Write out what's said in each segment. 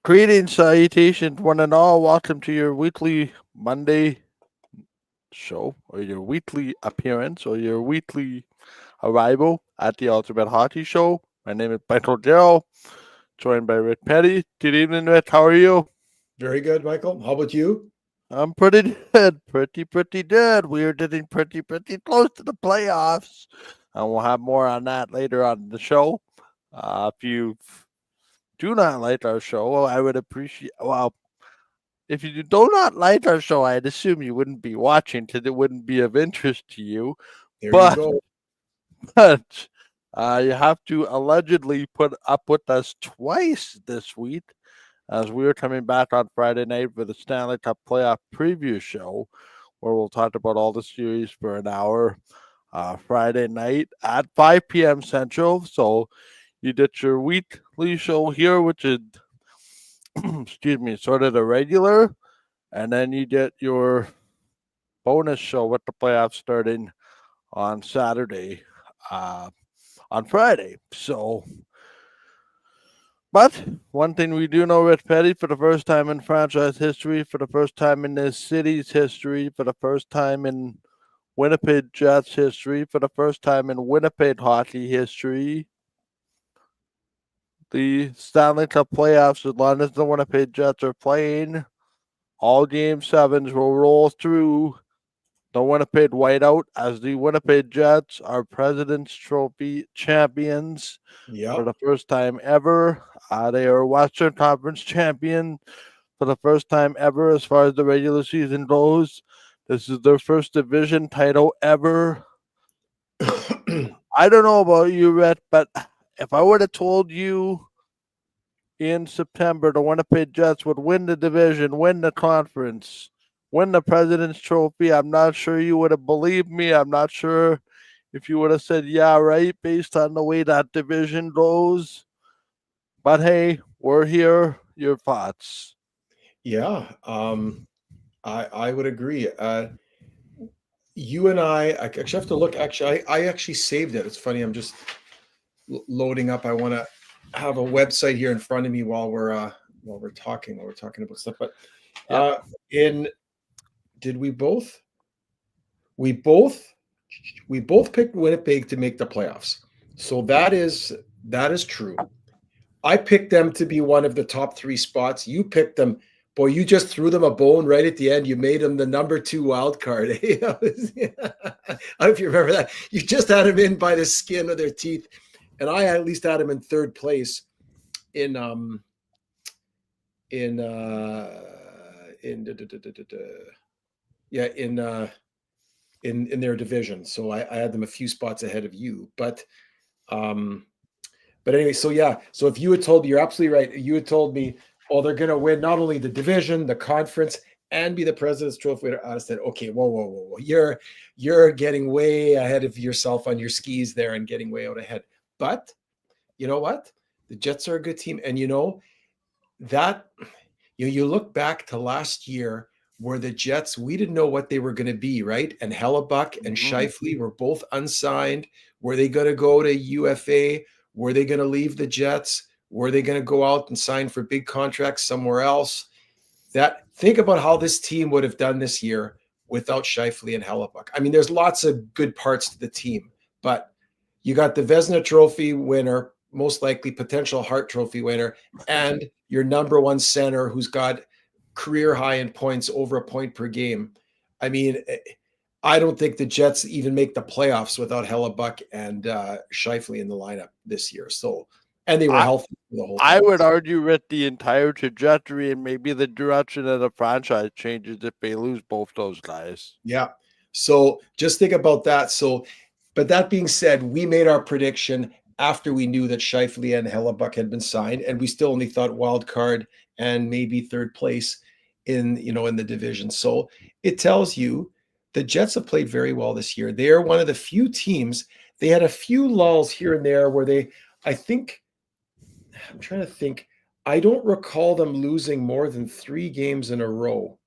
Greetings, salutations, one and all. Welcome to your weekly Monday show, or your weekly appearance, or your weekly arrival at the Ultimate Hockey Show. My name is Michael Darrell, joined by Rick Petty. Good evening, Rick. How are you? Very good, Michael. How about you? I'm pretty good. Pretty good. We are getting pretty close to the playoffs. And we'll have more on that later on in the show. If you do not like our show, I would appreciate, well, if you do not like our show, I'd assume you wouldn't be watching because it wouldn't be of interest to you. There you But, go. but you have to allegedly put up with us twice this week as we are coming back on Friday night for the Stanley Cup playoff preview show where we'll talk about all the series for an hour Friday night at 5 p.m. Central. So you get your weekly show here, which is, excuse me, sort of the regular. And then you get your bonus show with the playoffs starting on Saturday, uh, on Friday. So, but one thing we do know, Rich Petty, for the first time in franchise history, for the first time in this city's history, for the first time in Winnipeg Jets history, for the first time in Winnipeg hockey history, the Stanley Cup playoffs, as long as the Winnipeg Jets are playing, all game sevens will roll through the Winnipeg Whiteout as the Winnipeg Jets are President's Trophy champions for Yep. the first time ever. They are Western Conference champion for the first time ever as far as the regular season goes. This is their first division title ever. I don't know about you, Rhett, but if I would have told you in September the Winnipeg Jets would win the division, win the conference, win the President's Trophy, I'm not sure you would have believed me. I'm not sure if you would have said, yeah, right, based on the way that division goes. But hey, we're here. Your thoughts? yeah. I would agree. You and I actually have to look. Actually, I actually saved it. It's funny. I'm just loading up. I want to have a website here in front of me while we're talking about stuff. But Yep. uh, in did we both? We both we both picked Winnipeg to make the playoffs. So that is true. I picked them to be one of the top three spots. You picked them. Boy, you just threw them a bone right at the end. You made them the number two wild card. I don't know if you remember that. You just had them in by the skin of their teeth. And I at least had them in third place in in in da- da- da- da- da- da- yeah in their division. So I had them a few spots ahead of you. Um But anyway, so yeah, so if you had told me, you're absolutely right. You had told me, oh, they're going to win not only the division, the conference, and be the President's Trophy winner. I said, okay, whoa, you're getting way ahead of yourself on your skis there and getting way out ahead. But you know what? The Jets are a good team, and you know that you look back to last year where the Jets, we didn't know what they were going to be, right? And Hellebuck and Mhm. Scheifele were both unsigned. Were they going to go to UFA? Were they going to leave the Jets? Were they going to go out and sign for big contracts somewhere else? That think about how this team would have done this year without Scheifele and Hellebuck. I mean, there's lots of good parts to the team, but you got the Vesna Trophy winner, most likely potential Hart Trophy winner, and your number one center who's got career high in points, over a point per game. I mean, I don't think the Jets even make the playoffs without Hellebuck and Scheifele in the lineup this year. So, and they were I healthy for the whole I time. would argue with the entire trajectory and maybe the direction of the franchise changes if they lose both those guys. Yeah. So just think about that. So, but that being said, we made our prediction after we knew that Scheifele and Hellebuck had been signed, and we still only thought wild card and maybe third place in the division. So it tells you the Jets have played very well this year. They are one of the few teams. They had a few lulls here and there where I think, I'm trying to think. I don't recall them losing more than 3 games in a row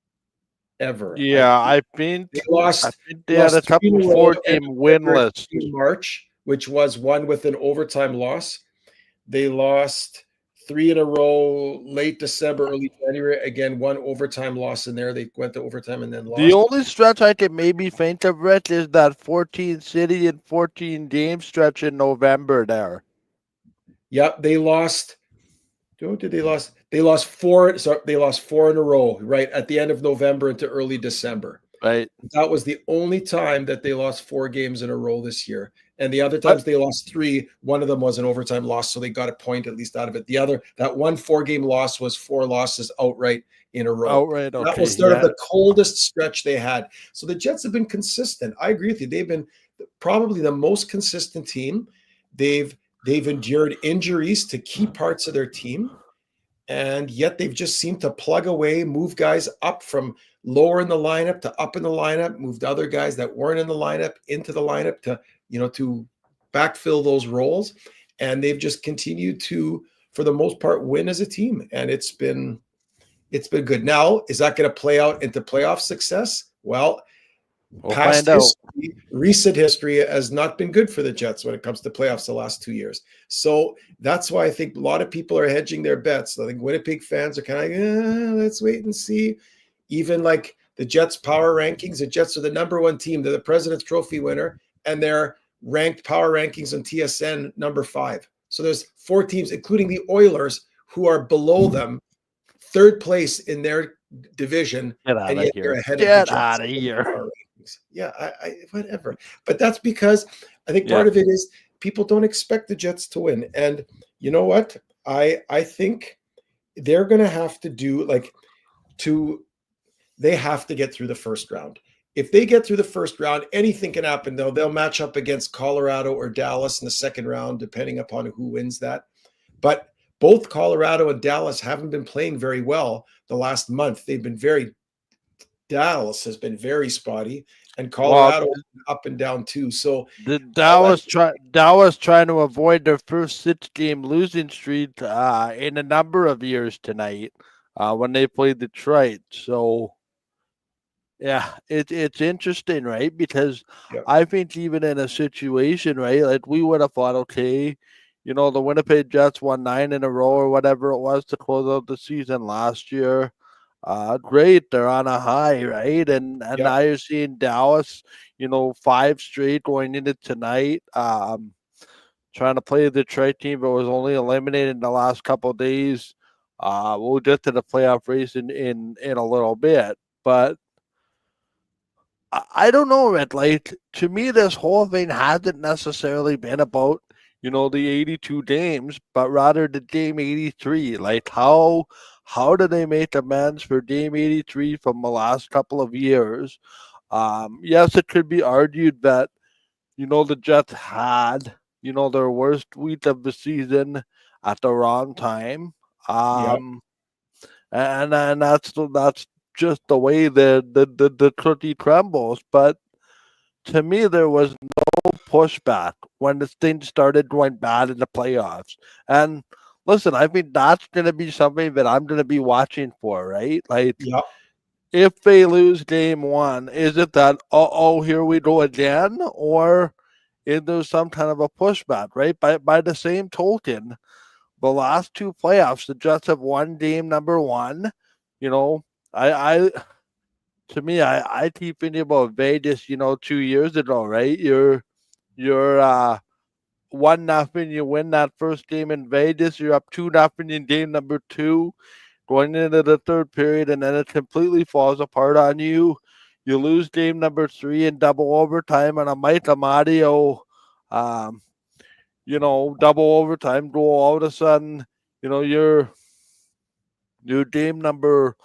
ever. Yeah, They I lost think they they had a lost three in couple a row 4 game February winless. and March, which was one with an overtime loss. They lost 3 in a row, late December, early January. Again, one overtime loss in there. They went to overtime and then The lost. only stretch I can maybe think of, Rich, is that 14 city and 14 game stretch in November there. Yep, they lost. What did they lost? They lost 4. So they lost 4 in a row, right at the end of November into early December. Right. That was the only time that they lost 4 games in a row this year. And the other But times they lost 3. One of them was an overtime loss, so they got a point at least out of it. The other, that one 4-game loss was 4 losses outright in a row. outright, That okay, was sort of yeah. the coldest stretch they had. So the Jets have been consistent. I agree with you. They've been probably the most consistent team. They've endured injuries to key parts of their team, and yet they've just seemed to plug away, move guys up from lower in the lineup to up in the lineup, moved other guys that weren't in the lineup into the lineup to, to backfill those roles. And they've just continued to, for the most part, win as a team. And it's been good. Now, is that going to play out into playoff success? Well, We'll past find out. history, recent history has not been good for the Jets when it comes to playoffs the last 2 years. So that's why I think a lot of people are hedging their bets. I think Winnipeg fans are kind of like, let's wait and see. Even like the Jets power rankings, the Jets are the number 1 team. They're the President's Trophy winner, and they're ranked power rankings on TSN number 5. So there's 4 teams, including the Oilers, who are below them, 3rd place in their division, Get out and of yet here. they're ahead Get of the Jets out of in here. power rankings. Yeah, I whatever. But that's because I think Yeah. part of it is people don't expect the Jets to win. And you know what? I think they're going to have to do they have to get through the first round. If they get through the first round, anything can happen, though. They'll match up against Colorado or Dallas in the second round, depending upon who wins that. But both Colorado and Dallas haven't been playing very well the last month. Dallas has been very spotty, and Well, Colorado has been up and down too. So the I'll let Dallas trying to avoid their first 6-game losing streak in a number of years tonight when they played Detroit. So yeah, it's interesting, right? Because yeah, I think even in a situation, right, like we would have thought, okay, the Winnipeg Jets won 9 in a row or whatever it was to close out the season last year. Great, they're on a high, right? And yeah, now you're seeing Dallas, 5 straight going into tonight. Trying to play the Detroit team, but was only eliminated in the last couple of days. We'll get to the playoff race in a little bit, but I don't know, Red. Like to me, this whole thing hasn't necessarily been about the 82 games, but rather the game 83. Like how do they make amends for game 83 from the last couple of years? Yes, it could be argued that the Jets had their worst week of the season at the wrong time. yeah, Um, and that's just the way the cookie crumbles. But to me, there was no pushback when this thing started going bad in the playoffs. And listen, I think that's going to be something that I'm going to be watching for, right? Like, yeah, if they lose game 1, is it that, oh, here we go again? Or is there some kind of a pushback, right? By the same token, the last 2 playoffs, the Jets have won game number 1. You know, I to me, I keep thinking about Vegas, 2 years ago, right? You're 1-0, you win that first game in Vegas, you're up 2-0 in game number 2, going into the third period, and then it completely falls apart on you. You lose game number 3 in double overtime on a Mike Amadio, um, double overtime goal. All of a sudden, your game number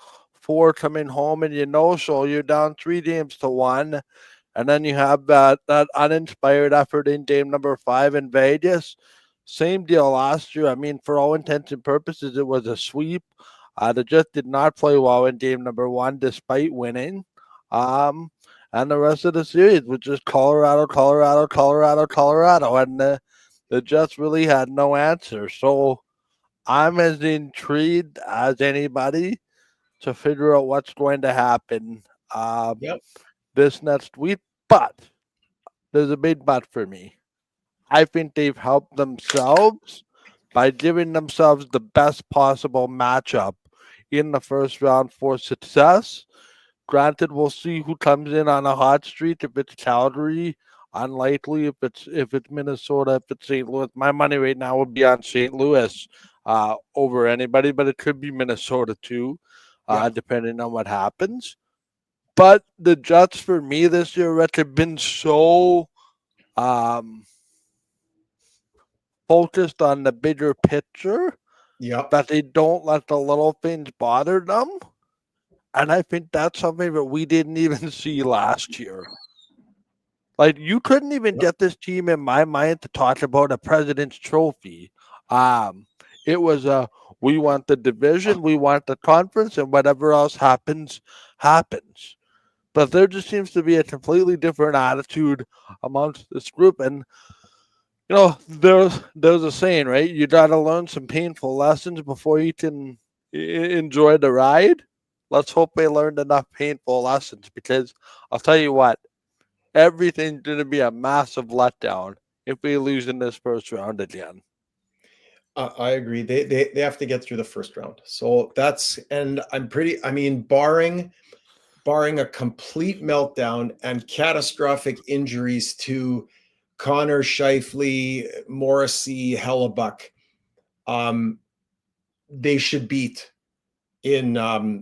4 coming home, and so you're down 3-1, and then you have that uninspired effort in game number 5 in Vegas. Same deal last year. I mean, for all intents and purposes, it was a sweep. They just did not play well in game number 1, despite winning. Um, and the rest of the series was just Colorado, Colorado, Colorado, Colorado, and the Jets really had no answer. So I'm as intrigued as anybody to figure out what's going to happen yeah. this next week. But there's a big but for me. I think they've helped themselves by giving themselves the best possible matchup in the first round for success. Granted, we'll see who comes in on a hot streak. If it's Calgary, unlikely. If it's Minnesota, if it's St. Louis, my money right now would be on St. Louis over anybody, but it could be Minnesota too, depending on what happens. But the Jets for me this year, Rich, have been so focused on the bigger picture that they don't let the little things bother them. And I think that's something that we didn't even see last year. Like, you couldn't even get this team in my mind to talk about a President's Trophy. It was we want the division, we want the conference, and whatever else happens, happens. But there just seems to be a completely different attitude amongst this group. And, you know, there's a saying, right? You got to learn some painful lessons before you can enjoy the ride. Let's hope they learned enough painful lessons, because I'll tell you what, everything's going to be a massive letdown if we lose in this first round again. I agree. They have to get through the first round. So barring a complete meltdown and catastrophic injuries to Connor, Scheifele, Morrissey, Hellebuck, they should beat in a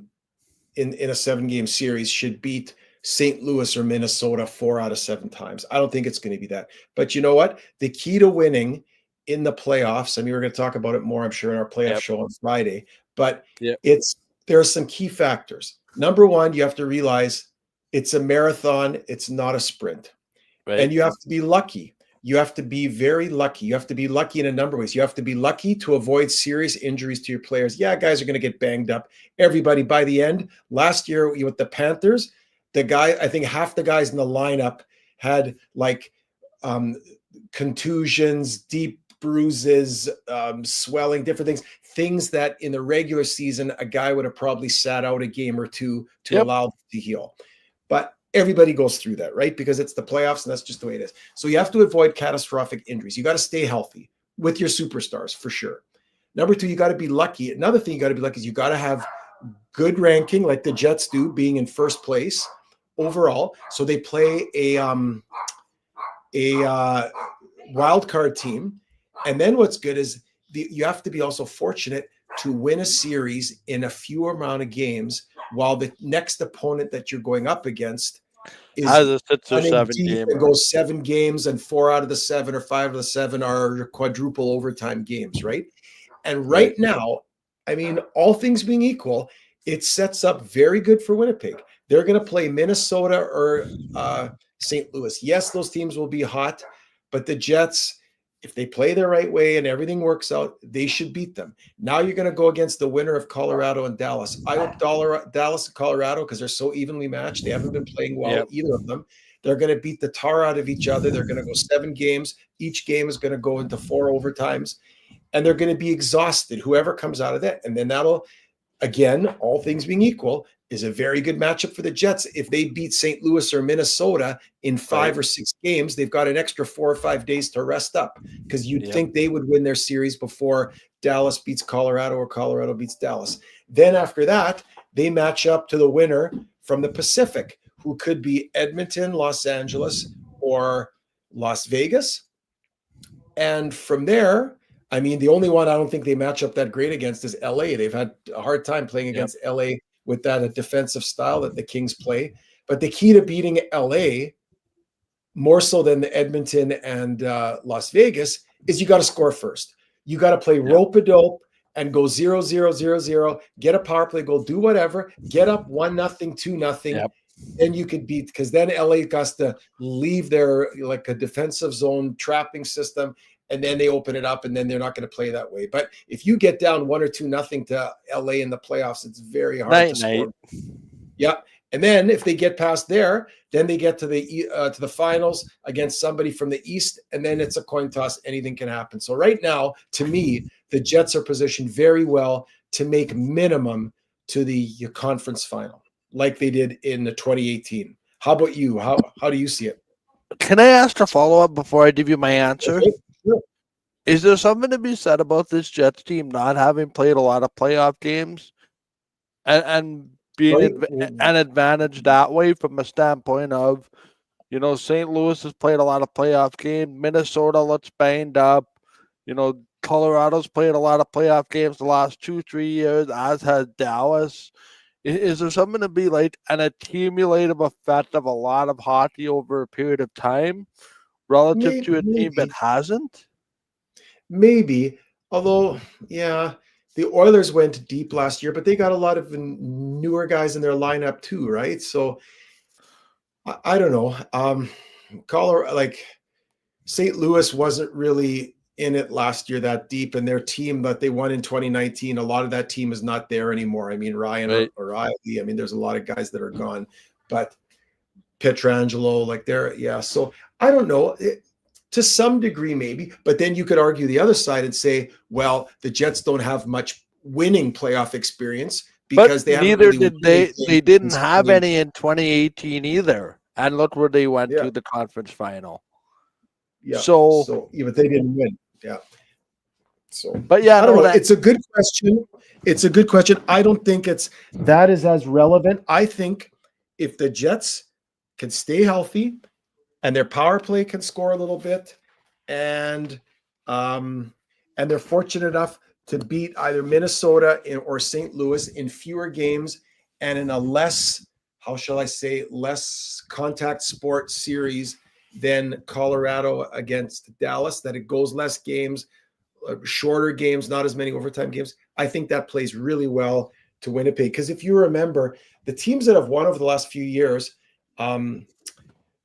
7-game series, should beat St. Louis or Minnesota 4 out of 7 times. I don't think it's going to be that. But you know what? The key to winning in the playoffs, I mean, we're going to talk about it more, I'm sure, in our playoff show on Friday, but there are some key factors. Number one, you have to realize it's a marathon. It's not a sprint. Right. And you have to be lucky. You have to be very lucky. You have to be lucky in a number of ways. You have to be lucky to avoid serious injuries to your players. Yeah, guys are going to get banged up. Everybody by the end. Last year with the Panthers, I think half the guys in the lineup had like contusions, deep bruises, swelling, different things that in the regular season, a guy would have probably sat out a game or two to allow them to heal. But everybody goes through that, right? Because it's the playoffs and that's just the way it is. So you have to avoid catastrophic injuries. You got to stay healthy with your superstars for sure. Number two, you got to be lucky. Another thing you got to be lucky is you got to have good ranking like the Jets do, being in first place overall. So they play a wild card team. And then what's good is you have to be also fortunate to win a series in a fewer amount of games, while the next opponent that you're going up against is goes 7 games, and 4 out of the 7 or 5 of the 7 are quadruple overtime games, right? And right now, I mean, all things being equal, it sets up very good for Winnipeg. They're going to play Minnesota or St. Louis. Yes, those teams will be hot, but the Jets, if they play the right way and everything works out, they should beat them. Now you're going to go against the winner of Colorado and Dallas. I hope Dallas and Colorado, because they're so evenly matched, they haven't been playing well, either of them. They're going to beat the tar out of each other. They're going to go 7 games. Each game is going to go into 4 overtimes, and they're going to be exhausted, whoever comes out of that. And then that'll, again, all things being equal, is a very good matchup for the Jets. If they beat St. Louis or Minnesota in 5 or 6 games, they've got an extra 4 or 5 days to rest up, because you'd think they would win their series before Dallas beats Colorado or Colorado beats Dallas. Then after that, they match up to the winner from the Pacific, who could be Edmonton, Los Angeles, or Las Vegas. And from there, I mean, the only one I don't think they match up that great against is LA. They've had a hard time playing against LA with that defensive style that the Kings play. But the key to beating LA, more so than the Edmonton and Las Vegas, is you got to score first. You got to play rope-a-dope and go 0-0-0-0, get a power play goal, do whatever, get up 1-0, 2-0. Then you could beat, because then LA has to leave their like a defensive zone trapping system, and then they open it up, and then they're not going to play that way. But if you get down 1 or 2-0 to LA in the playoffs, it's very hard to score. Yeah. And then if they get past there, then they get to the finals against somebody from the East, and then it's a coin toss. Anything can happen. So right now, to me, the Jets are positioned very well to make minimum to the conference final, like they did in the 2018. How about you? How do you see it? Can I ask a follow-up before I give you my answer? Okay. Sure. Is there something to be said about this Jets team not having played a lot of playoff games and being Right? an advantage that way from a standpoint of, St. Louis has played a lot of playoff games. Minnesota looks banged up. Colorado's played a lot of playoff games the last 2-3 years, as has Dallas. Is there something to be like an accumulative effect of a lot of hockey over a period of time relative to a team that hasn't? Maybe. Although, yeah, the Oilers went deep last year, but they got a lot of newer guys in their lineup too, right? So I don't know. Colorado, like St. Louis wasn't really in it last year that deep, and their team that they won in 2019, a lot of that team is not there anymore. I mean, Ryan Right. O'Reilly. I mean, there's a lot of guys that are gone, but Pietrangelo, like yeah. So I don't know. To some degree, maybe, but then you could argue the other side and say, well, the Jets don't have much winning playoff experience because But they haven't neither really did won they. anything They didn't since have 2018. any in 2018 either. And look where they went Yeah. to the conference final. Yeah. So yeah, but they didn't win. Yeah. So, but yeah, I don't no, know. It's a good question. It's a good question. I don't think that is as relevant. I think if the Jets can stay healthy and their power play can score a little bit, and they're fortunate enough to beat either Minnesota or St. Louis in fewer games and in a less, how shall I say, less contact sport series than Colorado against Dallas, that it goes less games, shorter games, not as many overtime games. I think that plays really well to Winnipeg. Because if you remember, the teams that have won over the last few years,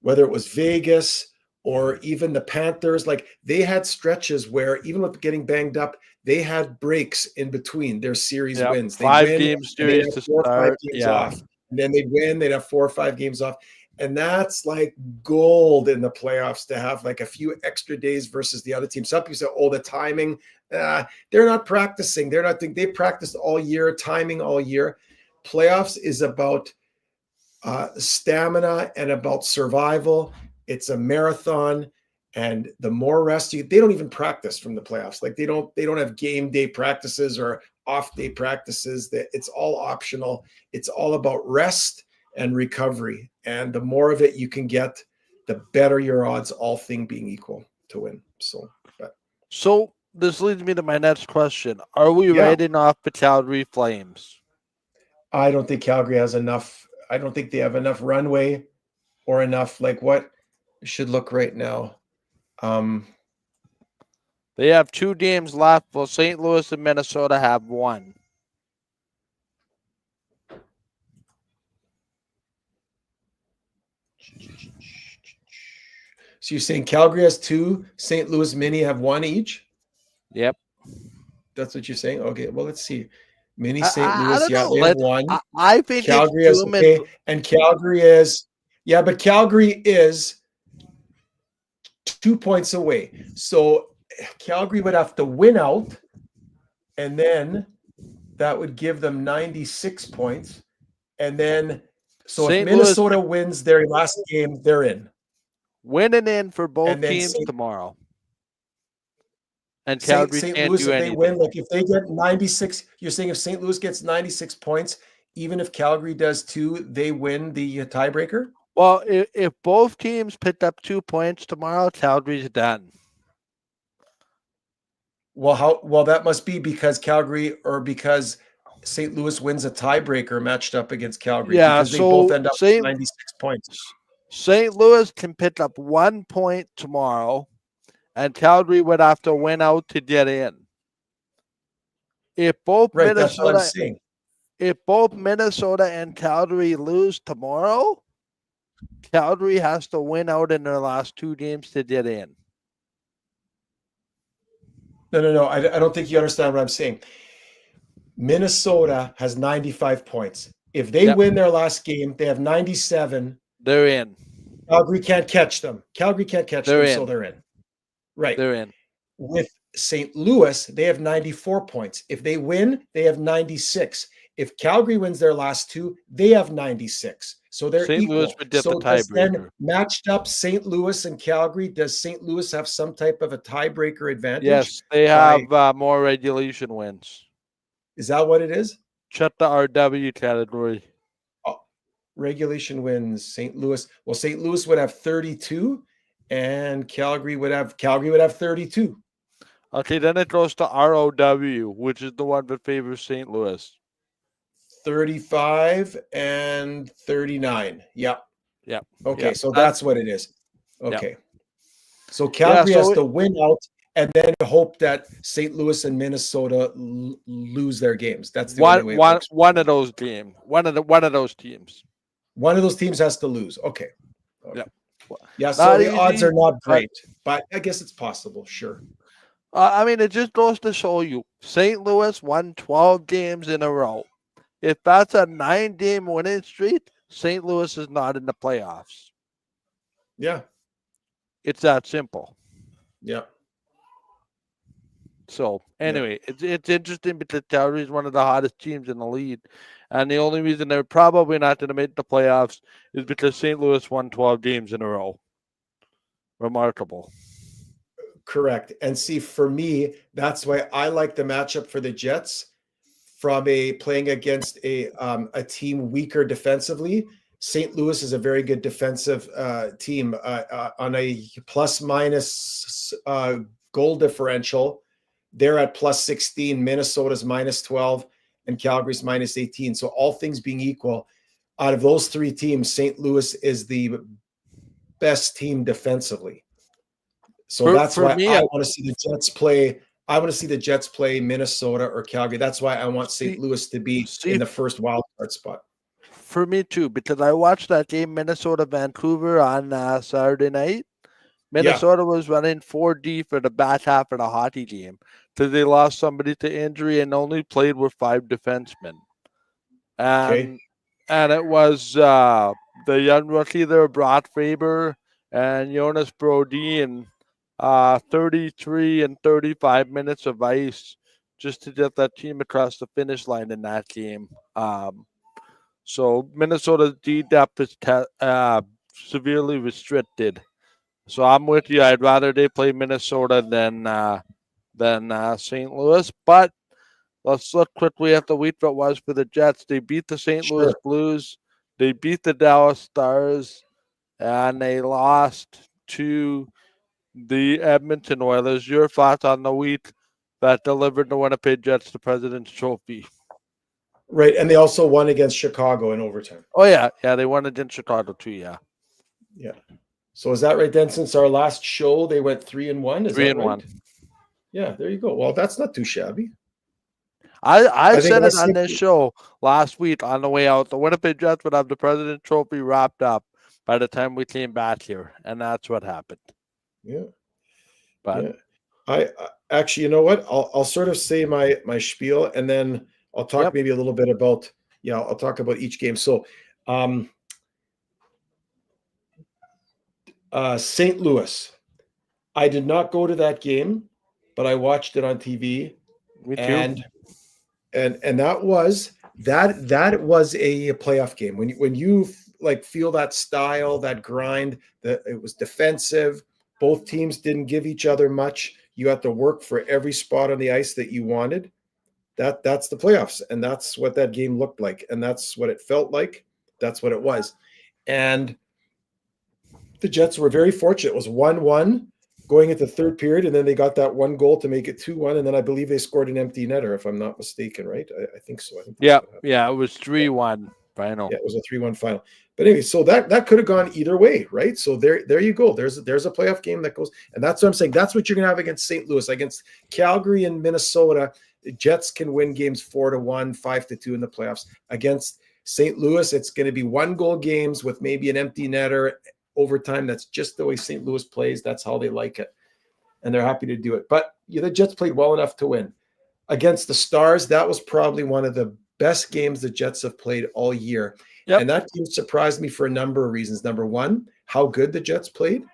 whether it was Vegas or even the Panthers, like they had stretches where even with getting banged up, they had breaks in between their series wins. They'd 5-game win, series and to 4 or 5 start. games off. And then they'd win, they'd have 4 or 5 games off. And that's like gold in the playoffs to have like a few extra days versus the other team. Some people say, oh, the timing, they're not practicing. They practiced all year, timing all year. Playoffs is about stamina and about survival. It's a marathon, and the more rest they don't even practice from the playoffs. Like they don't have game day practices or off day practices. That it's all optional. It's all about rest and recovery, and the more of it you can get, the better your odds, all things being equal, to win. So this leads me to my next question: are we writing off the Calgary Flames? I don't think Calgary has enough. I don't think they have enough runway or enough, like what should look right now. They have 2 games left. Well, St. Louis and Minnesota have 1. So you're saying Calgary has 2, St. Louis Mini have 1 each? Yep. That's what you're saying? Okay, well, let's see. Mini St. Louis, they have 1. I think Calgary is okay. And Calgary is, but Calgary is 2 points away. So Calgary would have to win out, and then that would give them 96 points. And then, so if Minnesota wins their last game, they're in. Winning in for both teams tomorrow. And Calgary St. can't Louis, do if anything. they win, like if they get 96, you're saying if St. Louis gets 96 points, even if Calgary does 2, they win the tiebreaker? Well, if both teams picked up 2 points tomorrow, Calgary's done. Well, that must be because Calgary or because St. Louis wins a tiebreaker matched up against Calgary. Yeah, because they both end up with 96 points. St. Louis can pick up 1 point tomorrow, and Calgary would have to win out to get in. If both Minnesota and Calgary lose tomorrow, Calgary has to win out in their last 2 games to get in. No. I don't think you understand what I'm saying. Minnesota has 95 points. If they win their last game, they have 97. They're in. Calgary can't catch them. So they're in. Right. They're in. With St. Louis, they have 94 points. If they win, they have 96. If Calgary wins their last two, they have 96. So they're St. equal. Louis would get the So does then tiebreaker. matched up St. Louis and Calgary, does St. Louis have some type of a tiebreaker advantage? Yes, they have more regulation wins. Is that what it is? Check the RW category. Regulation wins. St. Louis. Well, St. Louis would have 32, and Calgary would have 32. Okay, then it goes to ROW, which is the one that favors St. Louis. 35 and 39. Yep. Yep. Okay, Yep. so that's what it is. Okay. Yep. So Calgary has to win out and then hope that St. Louis and Minnesota lose their games. That's the only way it works. One of those games. One of those teams. One of those teams has to lose. Okay. Yep. Yeah, so the odds are not great, but I guess it's possible. Sure. I mean, it just goes to show you St. Louis won 12 games in a row. If that's a 9-game winning streak, St. Louis is not in the playoffs. Yeah. It's that simple. Yeah. So, anyway, it's interesting because Calgary is one of the hottest teams in the league. And the only reason they're probably not going to make the playoffs is because St. Louis won 12 games in a row. Remarkable. Correct. And see, for me, that's why I like the matchup for the Jets from playing against a team weaker defensively. St. Louis is a very good defensive team on a plus minus goal differential. They're at plus 16. Minnesota's minus 12 and Calgary's minus 18. So all things being equal, out of those three teams, St. Louis is the best team defensively. So that's why I want to see the Jets play. I want to see the Jets play Minnesota or Calgary. That's why I want St. Louis to be in the first wild card spot. For me too, because I watched that game Minnesota-Vancouver on Saturday night. Minnesota was running 4D for the back half of the hockey game because they lost somebody to injury and only played with 5 defensemen. And it was the young rookie there, Brock Faber and Jonas Brodin, 33 and 35 minutes of ice just to get that team across the finish line in that game. So Minnesota's D-depth is severely restricted. So I'm with you. I'd rather they play Minnesota than St. Louis. But let's look quickly at the week that was for the Jets. They beat the St. Louis Blues. They beat the Dallas Stars. And they lost to the Edmonton Oilers. Your thoughts on the week that delivered the Winnipeg Jets the President's Trophy? Right, and they also won against Chicago in overtime. Oh, yeah. Yeah, they won against Chicago too, yeah. Yeah. So is that right then? Since our last show, they went 3-1? 3-1. Yeah, there you go. Well, that's not too shabby. I said it on this show last week on the way out. The Winnipeg Jets would have the President's Trophy wrapped up by the time we came back here, and that's what happened. Yeah. But yeah. I actually, you know what? I'll sort of say my spiel, and then I'll talk maybe a little bit about, I'll talk about each game. So St. Louis. I did not go to that game, but I watched it on TV. Me too. And that was a playoff game. When you like feel that style, that grind, that it was defensive. Both teams didn't give each other much. You had to work for every spot on the ice that you wanted. That's the playoffs, and that's what that game looked like, and that's what it felt like. That's what it was. And the Jets were very fortunate. It was 1-1 going into third period, and then they got that one goal to make it 2-1, and then I believe they scored an empty netter, if I'm not mistaken, right? I think so. Yeah, it was 3-1 final. Yeah, it was a 3-1 final. But anyway, so that could have gone either way, right? So there you go. There's a playoff game that goes, and that's what I'm saying. That's what you're gonna have against St. Louis, against Calgary and Minnesota. The Jets can win games 4-1, 5-2 in the playoffs. Against St. Louis, it's going to be 1-goal games with maybe an empty netter, overtime. That's just the way St. Louis plays. That's how they like it, and they're happy to do it. But the Jets played well enough to win. Against the Stars, that was probably one of the best games the Jets have played all year. Yep. And that game surprised me for a number of reasons. Number one, how good the Jets played.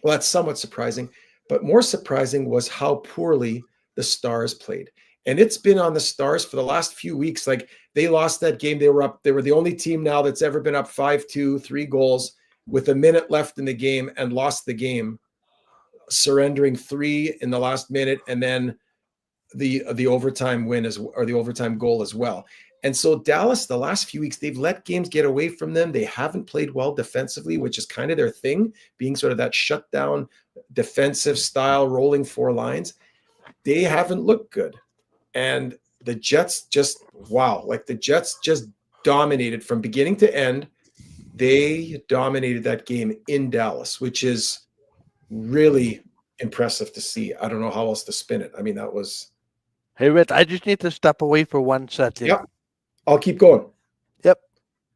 Well, that's somewhat surprising. But more surprising was how poorly the Stars played. And it's been on the Stars for the last few weeks. Like, they lost that game. They were the only team now that's ever been up 5-2, 3 goals with a minute left in the game and lost the game, surrendering 3 in the last minute, and then the overtime win or the overtime goal as well. And so Dallas, the last few weeks, they've let games get away from them. They haven't played well defensively, which is kind of their thing, being sort of that shutdown defensive style, rolling 4 lines. They haven't looked good. And the Jets the Jets just dominated from beginning to end. They dominated that game in Dallas, which is really impressive to see. I don't know how else to spin it. I mean, that was... Hey, Rich, I just need to step away for 1 second. Yep. I'll keep going. Yep.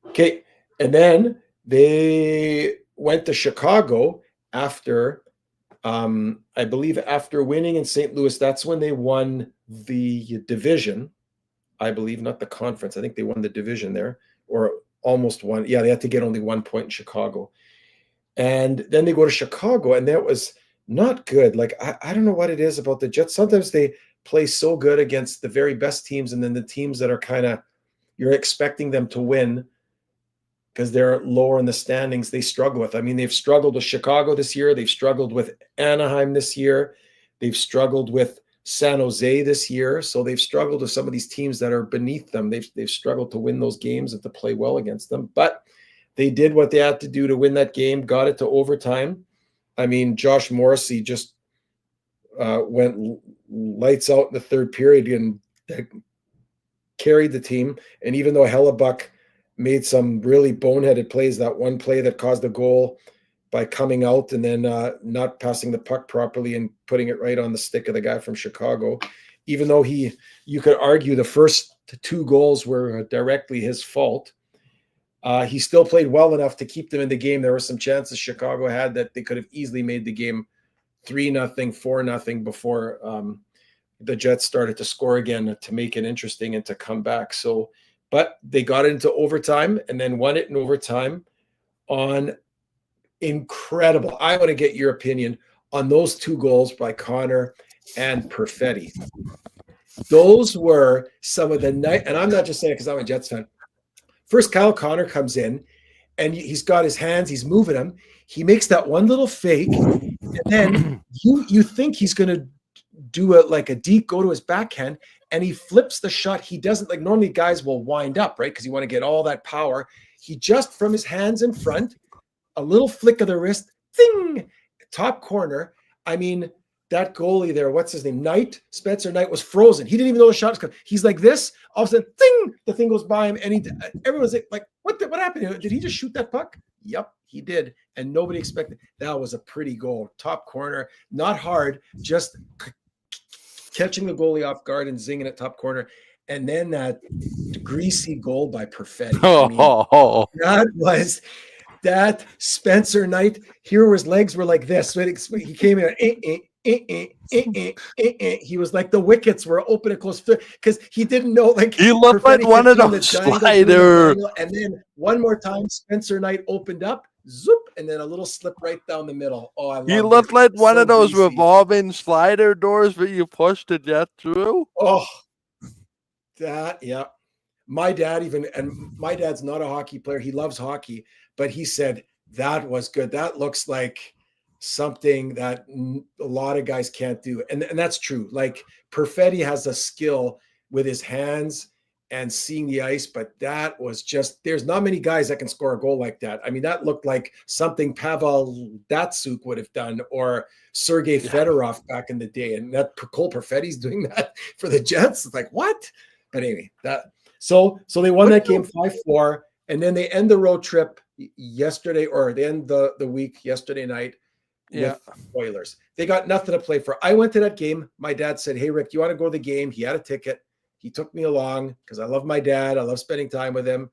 Okay. And then they went to Chicago after, I believe after winning in St. Louis. That's when they won the division, I believe, not the conference. I think they won the division there, or almost won. Yeah, they had to get only 1 point in Chicago. And then they go to Chicago, and that was not good. Like, I don't know what it is about the Jets. Sometimes they play so good against the very best teams, and then the teams that are kind of, you're expecting them to win because they're lower in the standings, they struggle with. I mean, they've struggled with Chicago this year. They've struggled with Anaheim this year. They've struggled with San Jose this year. So they've struggled with some of these teams that are beneath them. They've struggled to win those games and to play well against them. But they did what they had to do to win that game, got it to overtime. I mean, Josh Morrissey just went lights out in the third period and carried the team. And even though Hellebuck made some really boneheaded plays, that one play that caused the goal by coming out and then not passing the puck properly and putting it right on the stick of the guy from Chicago, even though you could argue the first 2 goals were directly his fault, he still played well enough to keep them in the game. There were some chances Chicago had that they could have easily made the game 3-0, 4-0 before the Jets started to score again to make it interesting and to come back. So, but they got into overtime and then won it in overtime on incredible. I want to get your opinion on those 2 goals by Connor and Perfetti. Those were some of the night, and I'm not just saying it because I'm a Jets fan. First, Kyle Connor comes in and he's got his hands, he's moving them. He makes that one little fake, and then you think he's going to do a deep go to his backhand, and he flips the shot. He doesn't, like normally guys will wind up, right? Because you want to get all that power. He just, from his hands in front, a little flick of the wrist, thing, top corner. I mean, that goalie there, what's his name? Spencer Knight was frozen. He didn't even know the shot was coming. He's like this, all of a sudden, thing, the thing goes by him, and everyone's like, what happened? Did he just shoot that puck? Yep, he did. And nobody expected. That was a pretty goal. Top corner, not hard, just catching the goalie off guard and zinging it top corner. And then that greasy goal by Perfetti. That Spencer Knight, here his legs were like this. He came in, he was like the wickets were open and closed because he didn't know. Like, he looked like one of those slider. And then one more time, Spencer Knight opened up, zoop, and then a little slip right down the middle. Oh, I love it. He looked like one of those revolving slider doors that you push to get through. Oh, that, yeah. My dad's not a hockey player. He loves hockey, but he said that was good. That looks like something that a lot of guys can't do. And that's true. Like, Perfetti has a skill with his hands and seeing the ice, but that was just, there's not many guys that can score a goal like that. I mean, that looked like something Pavel Datsyuk would have done, or Sergei Fedorov back in the day. And that Cole Perfetti's doing that for the Jets. It's like, what? But anyway, so they won that game 5-4, and then they end the road trip yesterday, or they end the week yesterday night with Oilers. They got nothing to play for. I went to that game. My dad said, "Hey, Rick, you want to go to the game?" He had a ticket. He took me along because I love my dad. I love spending time with him.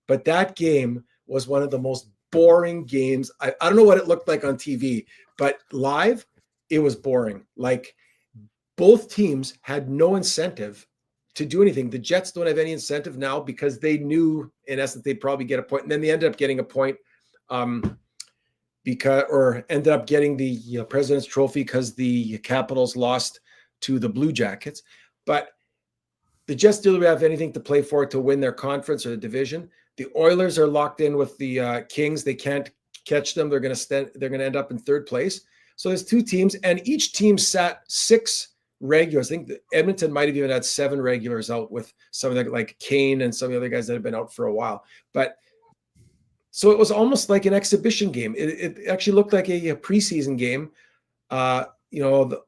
But that game was one of the most boring games. I don't know what it looked like on TV, but live, it was boring. Like, both teams had no incentive to do anything. The Jets don't have any incentive now because they knew, in essence, they'd probably get a point. And then they ended up getting a point ended up getting the President's Trophy because the Capitals lost to the Blue Jackets. But the Jets do have anything to play for to win their conference or the division. The Oilers are locked in with the Kings. They can't catch them. They're going to end up in third place. So there's two teams, and each team sat 6 regulars. I think Edmonton might have even had 7 regulars out with some of the, like Kane and some of the other guys that have been out for a while. But so it was almost like an exhibition game. It actually looked like a preseason game. The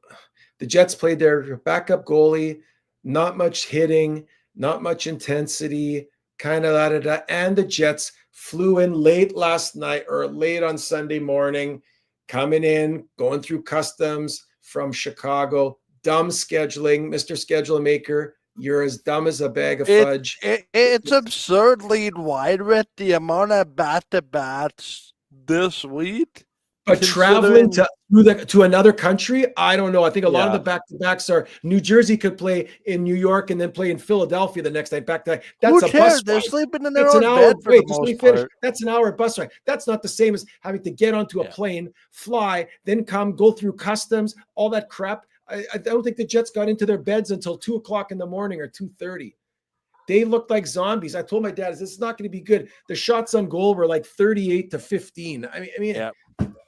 Jets played their backup goalie, not much hitting, not much intensity, kind of da-da-da. And the Jets flew in late last night or late on Sunday morning, coming in, going through customs from Chicago. Dumb scheduling, Mr. Schedule Maker. You're as dumb as a bag of fudge. It's absurdly wide with the amount of bat-to-bats this week. But traveling to another country, I don't know. I think a lot of the back-to-backs are New Jersey could play in New York and then play in Philadelphia the next night. Back-to-back. That's a bus They're ride. sleeping in their own bed for the most part. That's an hour bus ride. That's not the same as having to get onto a plane, fly, then go through customs, all that crap. I don't think the Jets got into their beds until 2:00 in the morning or 2:30. They looked like zombies. I told my dad, this is not going to be good. The shots on goal were like 38-15. I mean,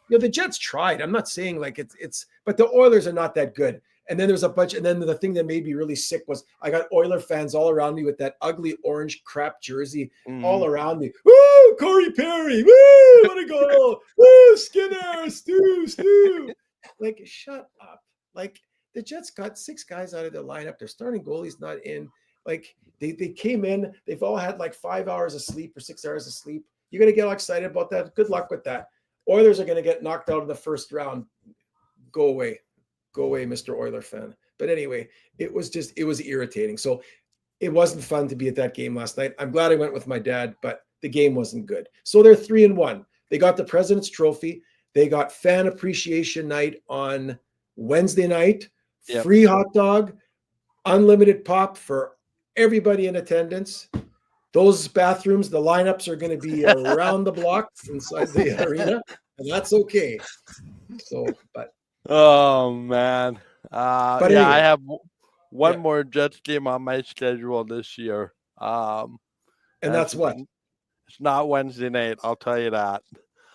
the Jets tried. I'm not saying like it's, but the Oilers are not that good. And then there was a bunch. And then the thing that made me really sick was I got Oiler fans all around me with that ugly orange crap jersey all around me. Woo, Corey Perry. Woo, what a goal. Woo, Skinner, Stu. Like, shut up. Like, the Jets got 6 guys out of their lineup. Their starting goalie's not in. Like, they came in. They've all had like 5 hours of sleep or 6 hours of sleep. You're going to get all excited about that. Good luck with that. Oilers are going to get knocked out in the first round. Go away, Mr. Oiler fan. But anyway, it was irritating. So it wasn't fun to be at that game last night. I'm glad I went with my dad, but the game wasn't good. So they're 3-1. They got the President's Trophy. They got fan appreciation night on Wednesday night. Yep. Free hot dog, unlimited pop for everybody in attendance. Those bathrooms, the lineups are going to be around the block inside the arena, and that's okay. So, but oh man, but anyway, I have one more Jets game on my schedule this year. And that's what? It's not Wednesday night. I'll tell you that.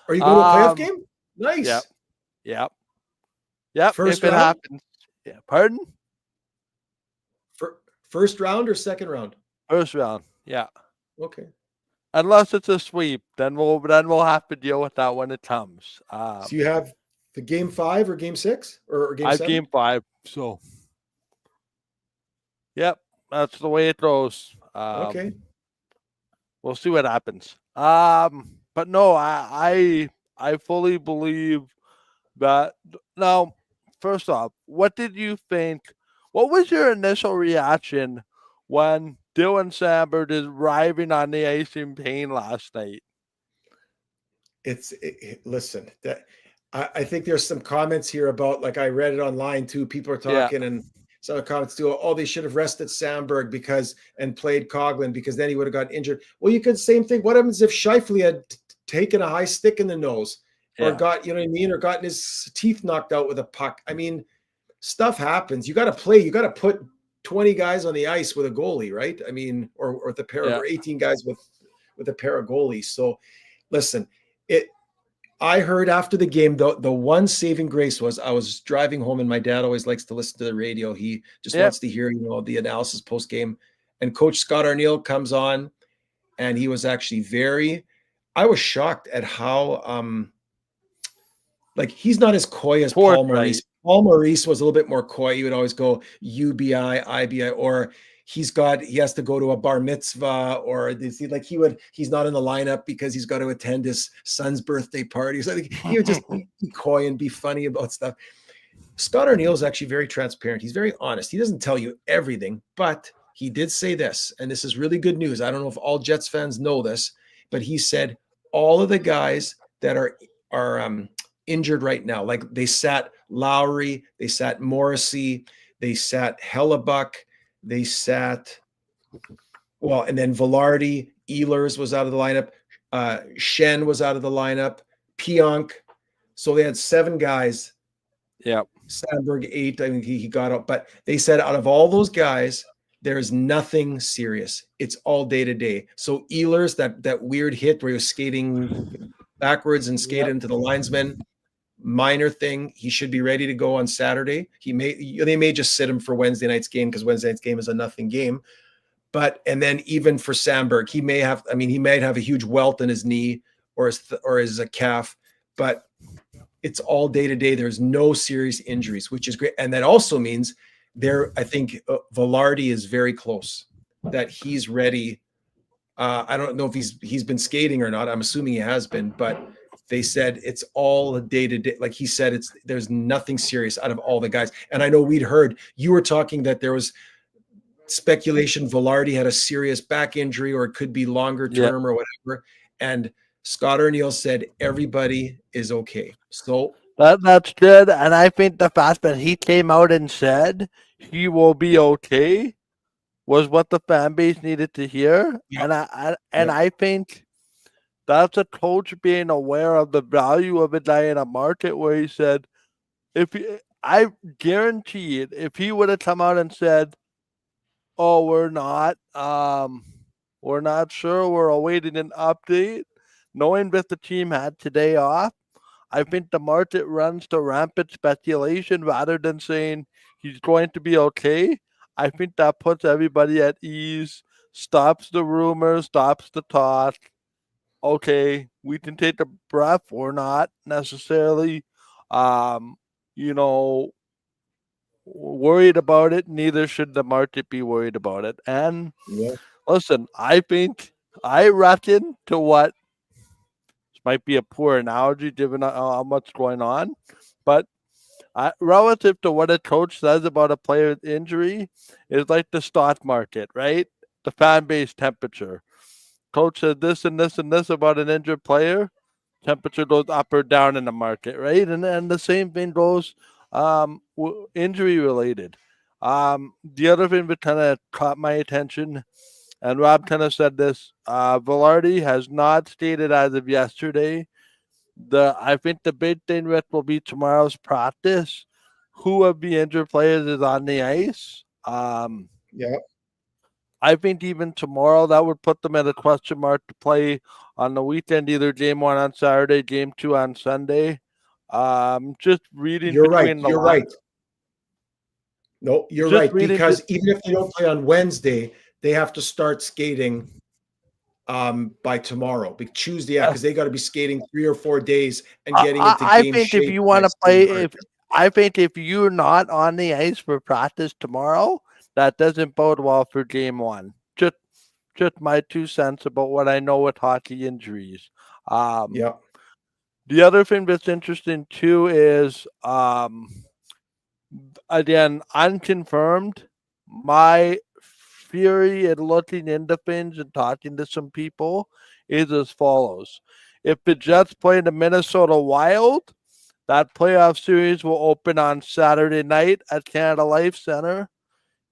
Are you going to a playoff game? Nice. Yep. First if it happens. Yeah. Pardon? First round or second round? First round. Yeah. Okay. Unless it's a sweep, then we'll have to deal with that when it comes. So you have the game 5 or game 6 or game 7? Game 5. So. Yep, that's the way it goes. Okay. We'll see what happens. But no, I fully believe that. Now, first off, what did you think? What was your initial reaction when Dylan Samberg is arriving on the ice in pain last night? Listen, I think there's some comments here about, like, I read it online too. People are talking and some comments too. Oh, they should have rested Samberg and played Coghlan because then he would have gotten injured. Well, you could same thing. What happens if Scheifele had taken a high stick in the nose or got, you know what I mean, or gotten his teeth knocked out with a puck? I mean, stuff happens. You got to play. You got to put 20 guys on the ice with a goalie, right? I mean, or with a pair or 18 guys with a pair of goalies. So, listen, I heard after the game, the one saving grace was I was driving home, and my dad always likes to listen to the radio. He just wants to hear, the analysis post game. And Coach Scott Arniel comes on, and he was actually I was shocked at how, he's not as coy as Paul Maurice. Paul Maurice was a little bit more coy. He would always go UBI, IBI, or he has to go to a bar mitzvah, or he's not in the lineup because he's got to attend his son's birthday party. So he would just be coy and be funny about stuff. Scott Arniel is actually very transparent. He's very honest. He doesn't tell you everything, but he did say this, and this is really good news. I don't know if all Jets fans know this, but he said all of the guys that are injured right now, like they sat Lowry, they sat Morrissey, they sat Hellebuck, they sat, and then Velarde, Ehlers was out of the lineup. Shen was out of the lineup. Pionk. So they had 7 guys. Yeah. Samberg 8. I mean, he got up. But they said out of all those guys, There's nothing serious. It's all day to day. So Ehlers, that weird hit where he was skating backwards and skated into the linesman, minor thing. He should be ready to go on Saturday. They may just sit him for Wednesday night's game because Wednesday night's game is a nothing game. But and then even for Sandberg, he might have a huge welt in his knee or his calf, but it's all day to day. There's no serious injuries, which is great. And that also means I think Velarde is very close, that he's ready. I don't know if he's been skating or not. I'm assuming he has been, but they said it's all day to day. Like he said, there's nothing serious out of all the guys. And I know we'd heard you were talking that there was speculation Velarde had a serious back injury or it could be longer term or whatever. And Scott Arniel said everybody is okay. So that's good. And I think the fact that he came out and said he will be okay was what the fan base needed to hear. Yeah. I think that's a coach being aware of the value of a guy in a market where he said, I guarantee it, if he would have come out and said, "Oh, we're not sure, we're awaiting an update," knowing that the team had today off, I think the market runs to rampant speculation rather than saying he's going to be okay. I think that puts everybody at ease, stops the rumors, stops the talk. Okay, we can take a breath. We're not necessarily, worried about it. Neither should the market be worried about it. And listen, I reckon to what this might be a poor analogy given how much going on, but relative to what a coach says about a player's injury is like the stock market, right? The fan base temperature. Coach said this and this and this about an injured player, temperature goes up or down in the market, right? And the same thing goes injury related. The other thing that kind of caught my attention, and Rob kind of said this, Velarde has not stated as of yesterday. I think the big thing, Rick, will be tomorrow's practice. Who of the injured players is on the ice? I think even tomorrow that would put them at a question mark to play on the weekend, either game 1 on Saturday, game 2 on Sunday. Just reading. You're right. No, you're right. Because even if they don't play on Wednesday, they have to start skating by tomorrow, Tuesday, because they got to be skating 3 or 4 days and getting into game shape. I think if you want to play, I think if you're not on the ice for practice tomorrow, that doesn't bode well for game 1. Just my 2 cents about what I know with hockey injuries. The other thing that's interesting too is, again, unconfirmed. My theory in looking into things and talking to some people is as follows. If the Jets play the Minnesota Wild, that playoff series will open on Saturday night at Canada Life Center.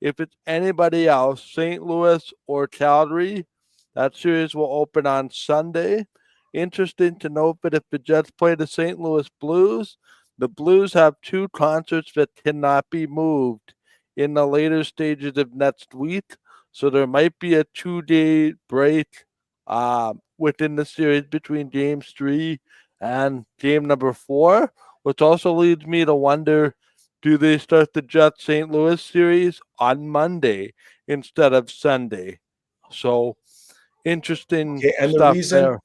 If it's anybody else, St. Louis or Calgary, that series will open on Sunday. Interesting to note that if the Jets play the St. Louis Blues, the Blues have 2 concerts that cannot be moved in the later stages of next week. So there might be a 2-day break within the series between games 3 and game number 4, which also leads me to wonder, do they start the Jets St. Louis series on Monday instead of Sunday? So interesting stuff there.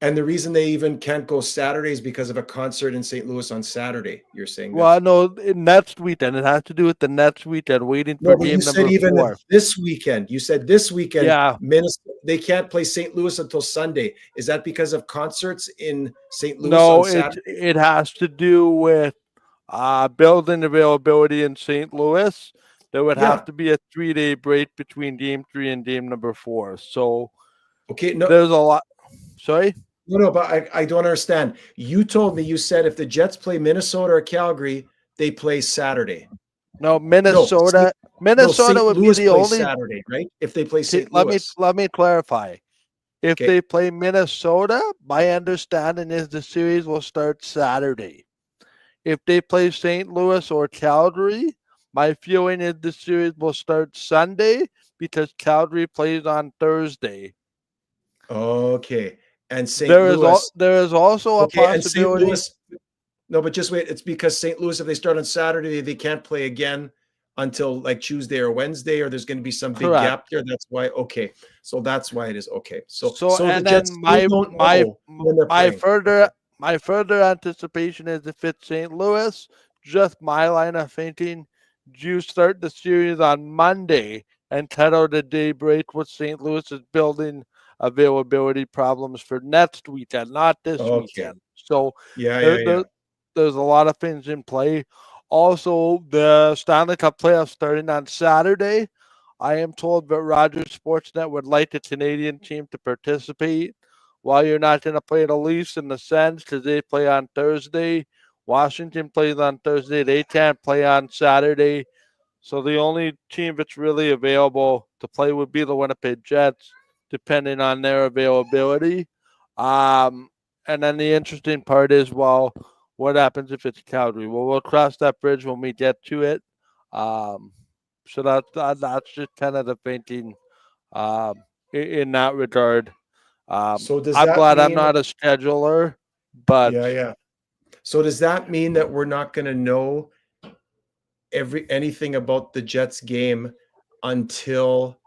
And the reason they even can't go Saturday is because of a concert in St. Louis on Saturday. You're saying? Well, no, next weekend. It has to do with the next weekend. Waiting for game number 4. This weekend. You said this weekend. Yeah. Minnesota, they can't play St. Louis until Sunday. Is that because of concerts in St. Louis? No, it has to do with building availability in St. Louis. There would have to be a 3-day break between game 3 and game number 4. So, there's a lot. Sorry. No, but I don't understand. You told me, you said if the Jets play Minnesota or Calgary, they play Saturday. No, Minnesota would be the only Saturday, right? If they play St. Louis. Let me clarify. If they play Minnesota, my understanding is the series will start Saturday. If they play St. Louis or Calgary, My feeling is the series will start Sunday because Calgary plays on Thursday. Okay. And St. Louis. There is also a Okay. And St. possibility. Louis. No, but just wait. It's because St. Louis, if they start on Saturday, they can't play again until like Tuesday or Wednesday, or there's going to be some big Correct. gap there. That's why. Okay. So that's why it is. Okay. So the And Jets then still don't know when they're playing. Okay. my further anticipation is if it's St. Louis, just my line of thinking, you start the series on Monday and cut out a day break with St. Louis is building availability problems for next weekend, not this Okay. weekend. So Yeah. there, Yeah. Yeah. there there's a lot of things in play. Also, the Stanley Cup playoffs starting on Saturday. I am told that Rogers Sportsnet would like the Canadian team to participate. While you're not going to play the Leafs in the Sens because they play on Thursday, Washington plays on Thursday. They can't play on Saturday. So the only team that's really available to play would be the Winnipeg Jets, depending on their availability. And then the interesting part is, well, what happens if it's Calgary? Well, we'll cross that bridge when we get to it. Um, so that's just kind of the thinking in that regard. So does I'm that glad I'm mean? not a scheduler, but Yeah. Yeah. So does that mean that we're not going to know anything about the Jets game until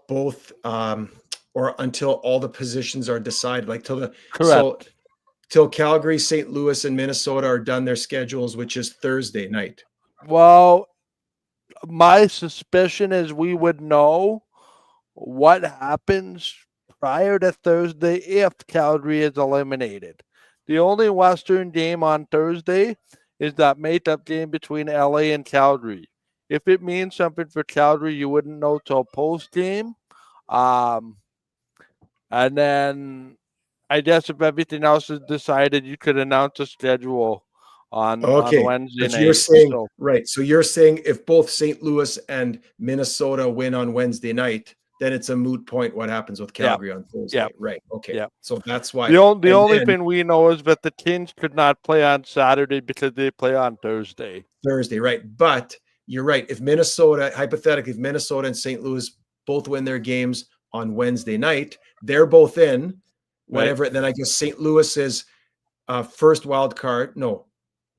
both or until all the positions are decided, like correct. till Calgary, St. Louis, and Minnesota are done their schedules, which is Thursday night. Well, my suspicion is we would know what happens prior to Thursday if Calgary is eliminated. The only Western game on Thursday is that made-up game between LA and Calgary. If it means something for Calgary, you wouldn't know till post-game. Um, and then I guess if everything else is decided, you could announce a schedule on Okay, Wednesday but you're night. saying So right. So you're saying if both St. Louis and Minnesota win on Wednesday night, then it's a moot point what happens with yeah, Calgary on yeah, Thursday. Right. Okay. yeah. So that's why. The And only then thing we know is that the Kings could not play on Saturday because they play on Thursday. Thursday, right? But you're right. If Minnesota, hypothetically, if Minnesota and St. Louis both win their games on Wednesday night, they're both in. Whatever. Right. Then I guess St. Louis is first wild card. No,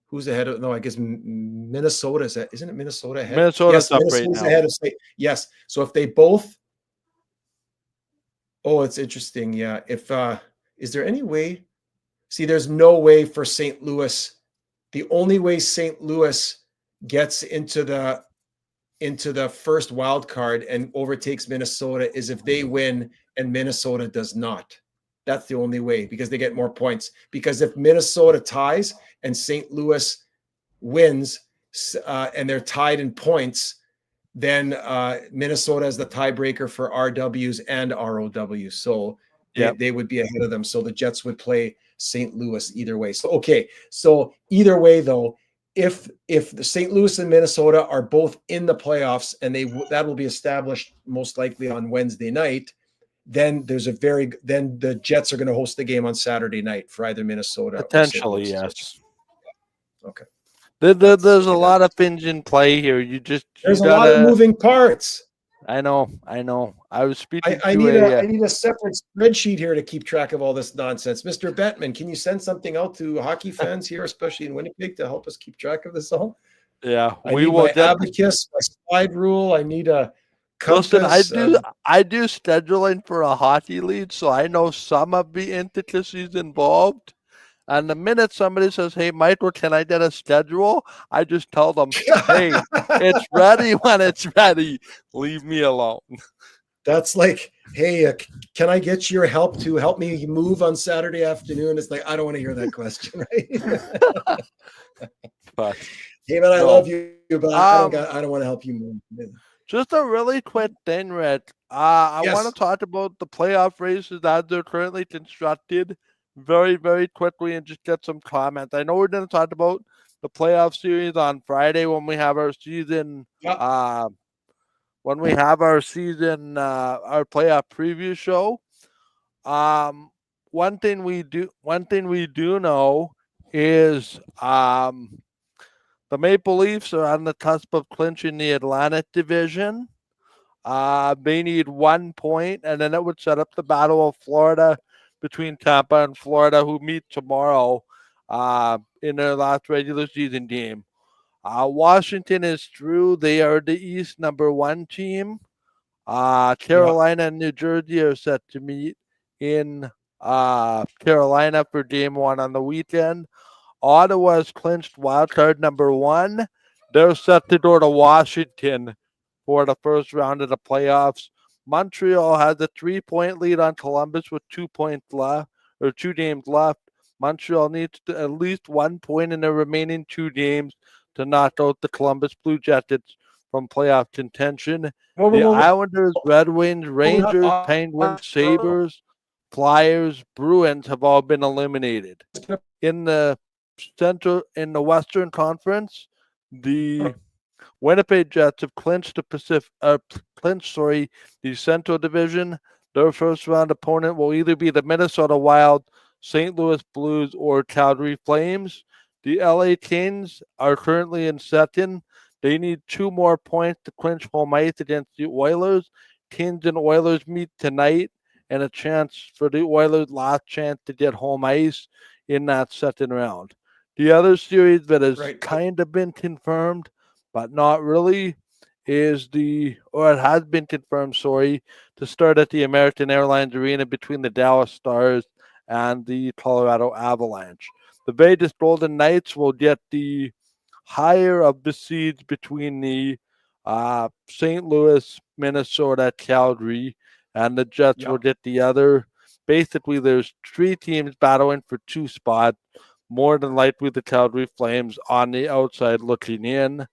who's ahead of? No, I guess Minnesota is. Isn't it Minnesota ahead? Minnesota's Yes, up right Minnesota's now. ahead of St. Yes. So if they both. Oh, it's interesting. Yeah. If is there any way? See, there's no way for St. Louis. The only way St. Louis gets into the first wild card and overtakes Minnesota is if they win and Minnesota does not. That's the only way because they get more points. Because if Minnesota ties and St. Louis wins and they're tied in points, then Minnesota is the tiebreaker for RWs and ROWs. So they would be ahead of them. So the Jets would play St. Louis either way. So, okay. So either way, though, if the St. Louis and Minnesota are both in the playoffs and that will be established most likely on Wednesday night, then then the Jets are going to host the game on Saturday night for either Minnesota or St. Potentially, Louis. yes. Okay. There's a lot of things in play here. There's a lot of moving parts. I know. I was speaking I to need a separate spreadsheet here to keep track of all this nonsense. Mr. Bettman, can you send something out to hockey fans here, especially in Winnipeg, to help us keep track of this all? Yeah, I need my abacus, my slide rule. I need a compass. Listen, I do scheduling for a hockey league, so I know some of the intricacies involved. And the minute somebody says, "Hey, Michael, can I get a schedule?" I just tell them, "Hey, it's ready when it's ready. Leave me alone." That's like, hey, can I get your help to help me move on Saturday afternoon? It's like, I don't want to hear that question, right? But, hey, man, I love you, but I don't want to help you move. Just a really quick thing, Rick. I want to talk about the playoff races as they're currently constructed very, very quickly and just get some comments. I know we're going to talk about the playoff series on Friday when we have our season. When we have our season, our playoff preview show. One thing we do know is The Maple Leafs are on the cusp of clinching the Atlantic Division. They need 1 point, and then it would set up the Battle of Florida between Tampa and Florida, who meet tomorrow in their last regular season game. Washington is through. They are the East #1 team. Carolina and New Jersey are set to meet in Carolina for game 1 on the weekend. Ottawa has clinched wildcard #1. They're set to go to Washington for the first round of the playoffs. Montreal has a 3-point lead on Columbus with 2 points left, or 2 games left. Montreal needs at least 1 point in their remaining 2 games to knock out the Columbus Blue Jackets from playoff contention. The Islanders, Red Wings, Rangers, Penguins, Sabres, Flyers, Bruins have all been eliminated. In the Western Conference, the Winnipeg Jets have clinched the Central Division. Their first round opponent will either be the Minnesota Wild, St. Louis Blues, or Calgary Flames. The LA Kings are currently in second. They need 2 more points to clinch home ice against the Oilers. Kings and Oilers meet tonight, and a chance for the Oilers' last chance to get home ice in that second round. The other series that has kind of been confirmed, but not really, it has been confirmed, to start at the American Airlines Arena between the Dallas Stars and the Colorado Avalanche. The Vegas Golden Knights will get the higher of the seeds between the St. Louis, Minnesota, Calgary, and the Jets will get the other. Basically, there's 3 teams battling for 2 spots. More than likely, the Calgary Flames on the outside looking in.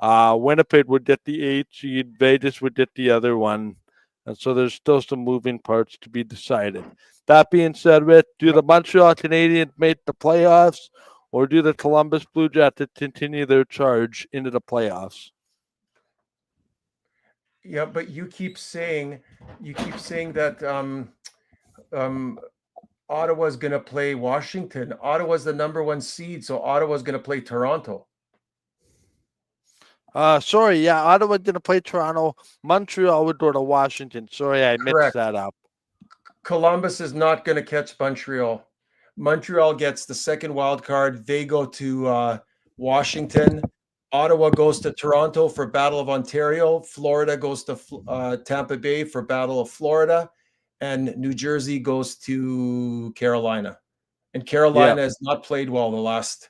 Winnipeg would get the 8th seed. Vegas would get the other one. And so there's still some moving parts to be decided. That being said, Rich, do the Montreal Canadiens make the playoffs, or do the Columbus Blue Jackets continue their charge into the playoffs? Yeah, but you keep saying that Ottawa's going to play Washington. Ottawa's the #1 seed, so Ottawa's going to play Toronto. Ottawa's going to play Toronto. Montreal would go to Washington. Sorry, I mixed that up. Columbus is not going to catch Montreal. Montreal gets the second wild card. They go to Washington. Ottawa goes to Toronto for Battle of Ontario. Florida goes to Tampa Bay for Battle of Florida. And New Jersey goes to Carolina. And Carolina has not played well in the last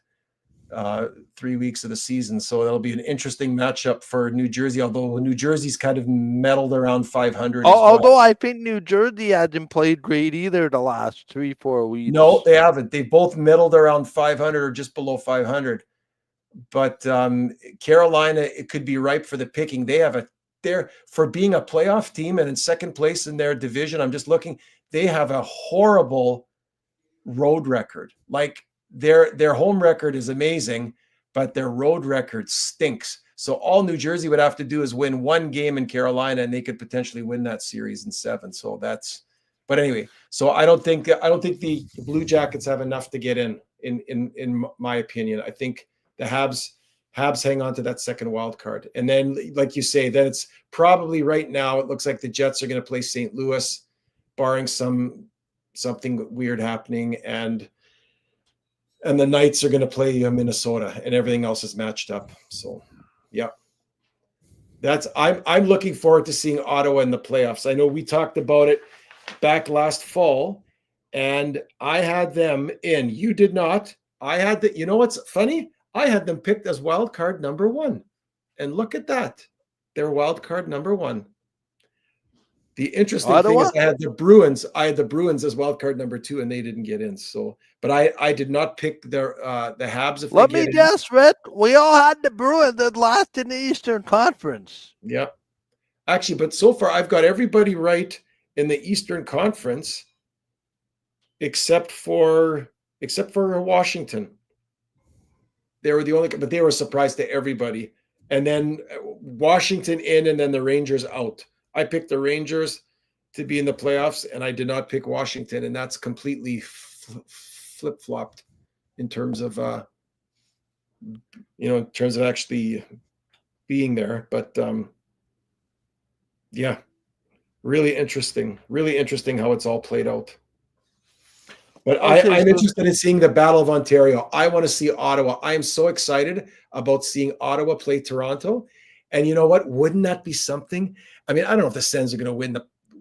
3 weeks of the season. So that'll be an interesting matchup for New Jersey, although New Jersey's kind of meddled around 500. Although I think New Jersey hasn't played great either the last 3-4 weeks. No, they haven't. They both meddled around 500 or just below 500. But Carolina, it could be ripe for the picking. They're for being a playoff team and in second place in their division. I'm just looking. They have a horrible road record. Like their home record is amazing, but their road record stinks. So all New Jersey would have to do is win 1 game in Carolina, and they could potentially win that series in 7. So but anyway. So I don't think the Blue Jackets have enough to get in my opinion. I think the Habs hang on to that second wild card. And then, like you say, then it's probably right now, it looks like the Jets are going to play St. Louis, barring something weird happening. And the Knights are going to play Minnesota, and everything else is matched up. So, yeah. I'm looking forward to seeing Ottawa in the playoffs. I know we talked about it back last fall, and I had them in. You did not. You know what's funny? I had them picked as wild card #1. And look at that. They're wild card #1. The interesting thing is I had the Bruins as wild card #2, and they didn't get in. So, but I did not pick the Habs. Let me guess, Rick. We all had the Bruins that last in the Eastern Conference. Yeah. Actually, but so far I've got everybody right in the Eastern Conference except for Washington. They were the only, but they were a surprise to everybody. And then Washington in, and then the Rangers out. I picked the Rangers to be in the playoffs, and I did not pick Washington, and that's completely flip-flopped in terms of in terms of actually being there. But yeah, really interesting how it's all played out. But Okay, I'm so interested in seeing the Battle of Ontario. I want to see Ottawa. I am so excited about seeing Ottawa play Toronto. And you know what? Wouldn't that be something? I mean, I don't know if the Sens are going to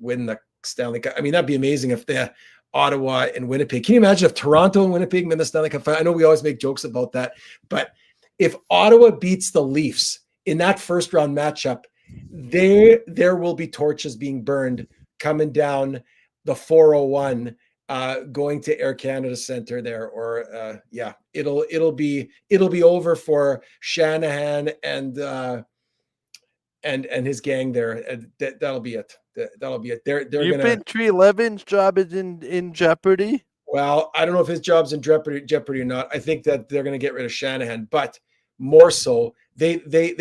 win the Stanley Cup. I mean, that'd be amazing if the Ottawa and Winnipeg. Can you imagine if Toronto and Winnipeg win the Stanley Cup? I know we always make jokes about that, but if Ottawa beats the Leafs in that first round matchup, there will be torches being burned coming down the 401 going to Air Canada Center there, or yeah, it'll be over for Shanahan and his gang there. That'll be it. That'll be it. They're you gonna. think Trelevin's job is in jeopardy? Well, I don't know if his job's in jeopardy or not. I think that they're going to get rid of Shanahan, but more so, they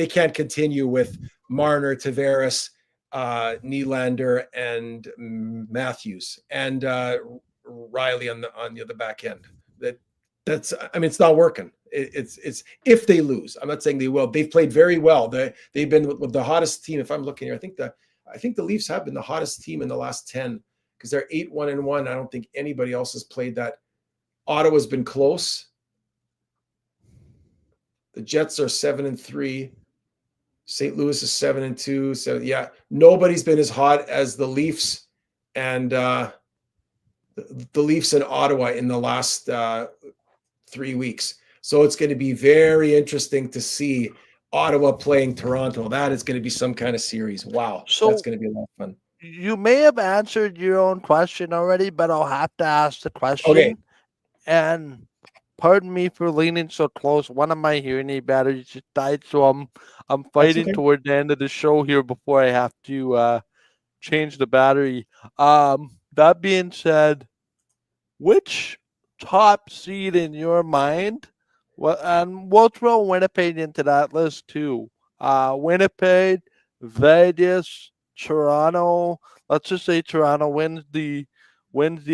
can't continue with Marner, Tavares, Nylander, and Matthews and Riley on the back end. That's I mean, it's not working. It's if they lose. I'm not saying they will. They've played very well. They've been with the hottest team. If I'm looking here, I think the Leafs have been the hottest team in the last 10 because they're 8-1-1. I don't think anybody else has played that. Ottawa's been close. The Jets are 7-3. St. Louis is 7-2. So yeah, nobody's been as hot as the Leafs and the Leafs in Ottawa in the last 3 weeks. So it's going to be very interesting to see Ottawa playing Toronto. That is going to be some kind of series. Wow, So that's going to be a lot of fun. you may have answered your own question already, but I'll have to ask the question. Okay. And pardon me for leaning so close. One of my hearing aid batteries just died, so I'm fighting okay. toward the end of the show here before I have to change the battery. That being said, which top seed in your mind? Well, and we'll throw Winnipeg into that list too. Winnipeg, Vegas, Toronto. Let's just say Toronto wins the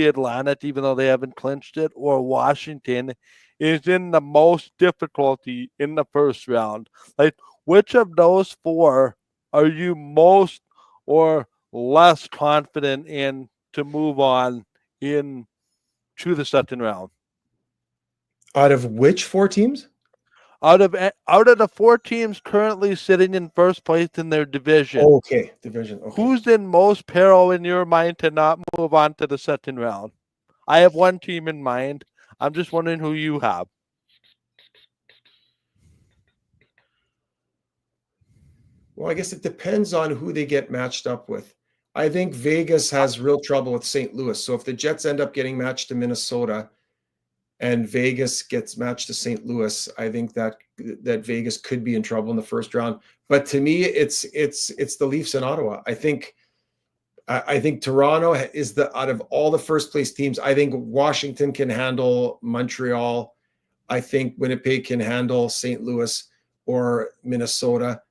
Atlantic, even though they haven't clinched it, or Washington is in the most difficulty in the first round. Like, which of those four are you most or less confident in to move on in to the second round? Out of which 4 teams? Out of the 4 teams currently sitting in first place in their division, Okay, division. Okay. who's in most peril in your mind to not move on to the second round? I have one team in mind. I'm just wondering who you have. Well, I guess it depends on who they get matched up with. I think Vegas has real trouble with St. Louis. So if the Jets end up getting matched to Minnesota and Vegas gets matched to St. Louis, I think that Vegas could be in trouble in the first round. But to me, it's the Leafs in Ottawa. I think Toronto is out of all the first place teams. I think Washington can handle Montreal. I think Winnipeg can handle St. Louis or Minnesota.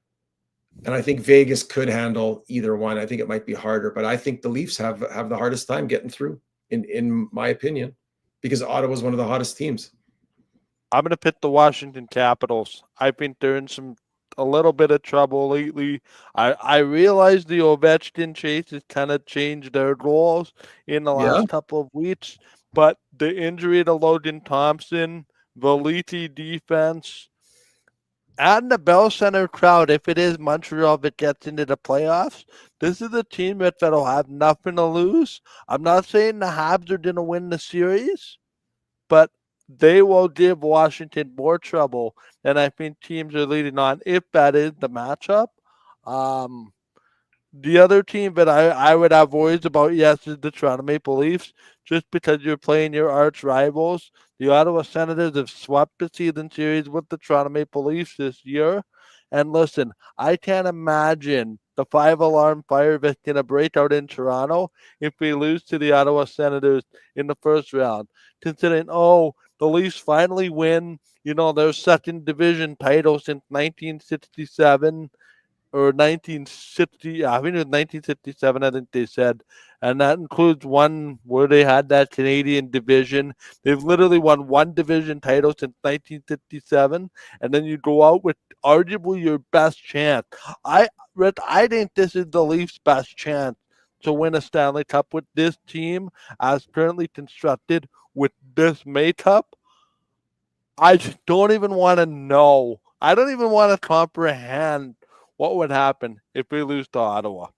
And I think Vegas could handle either one. I think it might be harder, but I think the Leafs have the hardest time getting through, in my opinion, because Ottawa is one of the hottest teams. I'm going to pick the Washington Capitals. I think they're in a little bit of trouble lately. I realize the Ovechkin chase has kind of changed their goals in the last couple of weeks, but the injury to Logan Thompson, the Leafy defense, and the Bell Center crowd, if it is Montreal that gets into the playoffs, this is a team that'll have nothing to lose. I'm not saying the Habs are going to win the series, but they will give Washington more trouble than I think teams are leading on, if that is the matchup. The other team that I would have worries about, yes, is the Toronto Maple Leafs, just because you're playing your arch rivals. The Ottawa Senators have swept the season series with the Toronto Maple Leafs this year. And listen, I can't imagine the 5-alarm fire that's going to break out in Toronto if we lose to the Ottawa Senators in the first round. Considering, the Leafs finally win, their second division title since 1967. or 1960. I think it was 1967. I think they said, and that includes one where they had that Canadian division. They've literally won one division title since 1957, and then you go out with arguably your best chance. I think this is the Leafs' best chance to win a Stanley Cup with this team as currently constructed with this makeup. I just don't even want to know. I don't even want to comprehend what would happen if we lose to Ottawa.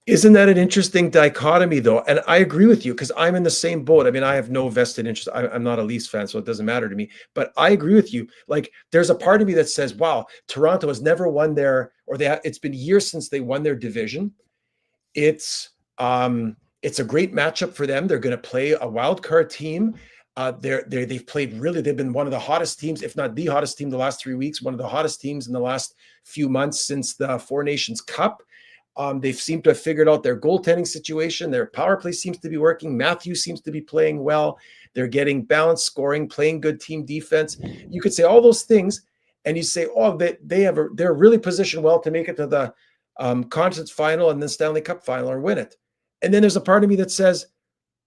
Isn't that an interesting dichotomy, though? And I agree with you because I'm in the same boat. I mean, I have no vested interest. I'm not a Leafs fan, so it doesn't matter to me. But I agree with you. Like, there's a part of me that says, "Wow, Toronto has never won their, or it's been years since they won their division. It's a great matchup for them. They're going to play a wild card team. They've played really. They've been one of the hottest teams, if not the hottest team, the last 3 weeks. One of the hottest teams in the last few months since the Four Nations Cup. They've seemed to have figured out their goaltending situation. Their power play seems to be working. Matthews seems to be playing well. They're getting balanced scoring, playing good team defense. You could say all those things, and you say, oh, they're really positioned well to make it to the conference final and then Stanley Cup final or win it. And then there's a part of me that says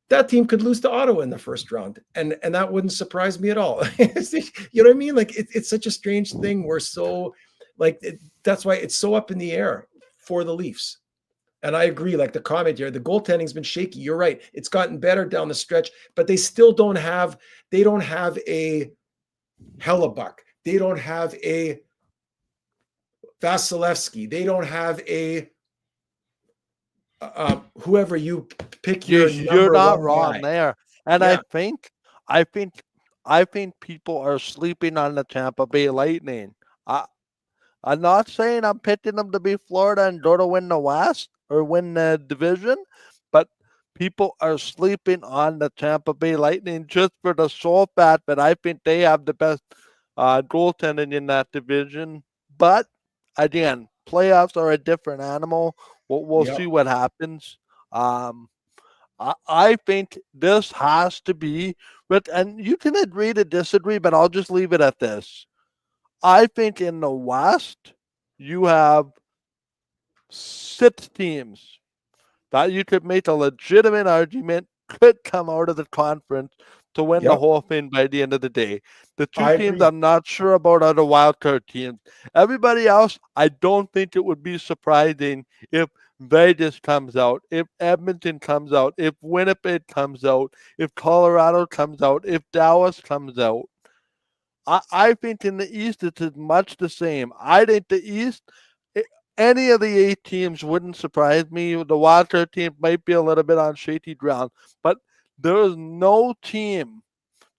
that team could lose to Ottawa in the first round, and that wouldn't surprise me at all. You know what I mean? Like it's such a strange thing. We're so that's why it's so up in the air for the Leafs. And I agree, like the comment here, the goaltending's been shaky. You're right. It's gotten better down the stretch, but they still don't have a Hellebuck. They don't have a Vasilevsky. They don't have a whoever you pick your You're not wrong guy. there. And Yeah. I think people are sleeping on the Tampa Bay Lightning. I'm not saying I'm picking them to be Florida and go to win the West or win the division, but people are sleeping on the Tampa Bay Lightning just for the sole fact that I think they have the best goaltending in that division. But again, playoffs are a different animal. We'll Yep. see what happens. I think this has to be, and you can agree to disagree, but I'll just leave it at this. I think in the West, you have 6 teams that you could make a legitimate argument could come out of the conference to win the Yep. whole thing by the end of the day. The 2 I teams agree. I'm not sure about are the wildcard teams. Everybody else, I don't think it would be surprising if Vegas comes out, if Edmonton comes out, if Winnipeg comes out, if Colorado comes out, if Dallas comes out. I think in the East it's as much the same. I think the East, any of the 8 teams wouldn't surprise me. The wildcard team might be a little bit on shaky ground, but there is no team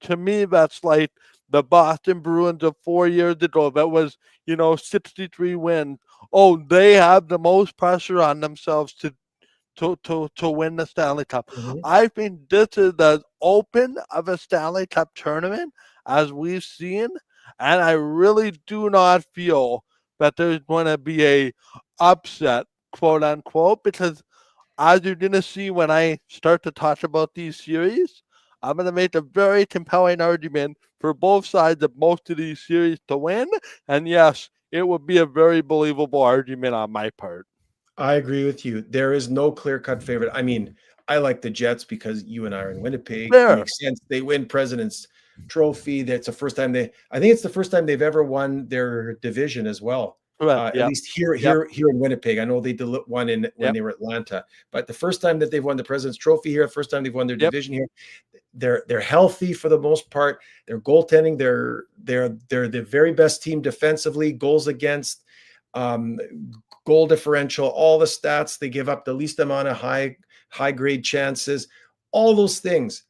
to me that's like the Boston Bruins of 4 years ago that was, 63 wins. Oh, they have the most pressure on themselves to win the Stanley Cup. Mhm. I think this is as open of a Stanley Cup tournament as we've seen, and I really do not feel that there's going to be a upset, quote unquote, because as you're going to see when I start to talk about these series, I'm going to make a very compelling argument for both sides of most of these series to win, and yes, it would be a very believable argument on my part. I agree with you. There is no clear-cut favorite. I mean, I like the Jets because you and I are in Winnipeg. It Fair. makes sense. They win President's Trophy. That's the first time I think it's the first time they've ever won their division as well. Correct. At least here in Winnipeg. I know they won when Yep. they were Atlanta, but the first time that they've won the President's Trophy here, the first time they've won their Yep. division here, they're healthy for the most part. They're goaltending. They're the very best team defensively. Goals against, goal differential, all the stats. They give up the least amount of high grade chances. All those things.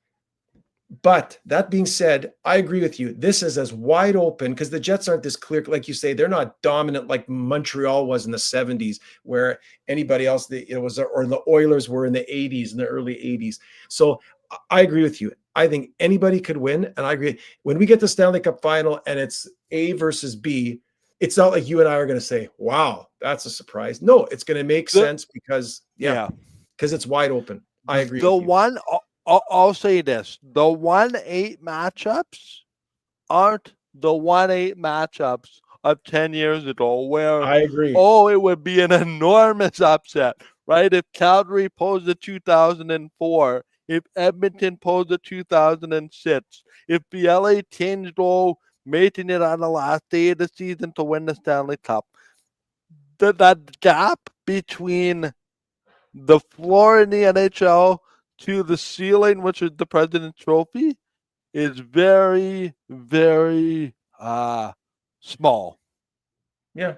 But that being said, I agree with you. This is as wide open because the Jets aren't this clear. Like you say, they're not dominant like Montreal was in the 70s, where anybody else, or the Oilers were in the 80s, in the early 80s. So I agree with you. I think anybody could win. And I agree. When we get to Stanley Cup final and it's A versus B, it's not like you and I are going to say, wow, that's a surprise. No, it's going to make sense because it's wide open. I agree with you. I'll say this: the 1-8 matchups aren't the 1-8 matchups of 10 years ago where, I agree. oh, it would be an enormous upset, right? If Calgary posed a 2004, if Edmonton posed a 2006, if the LA Kings go making it on the last day of the season to win the Stanley Cup, that gap between the floor in the NHL to the ceiling, which is the President's Trophy, is very, very small. Yeah,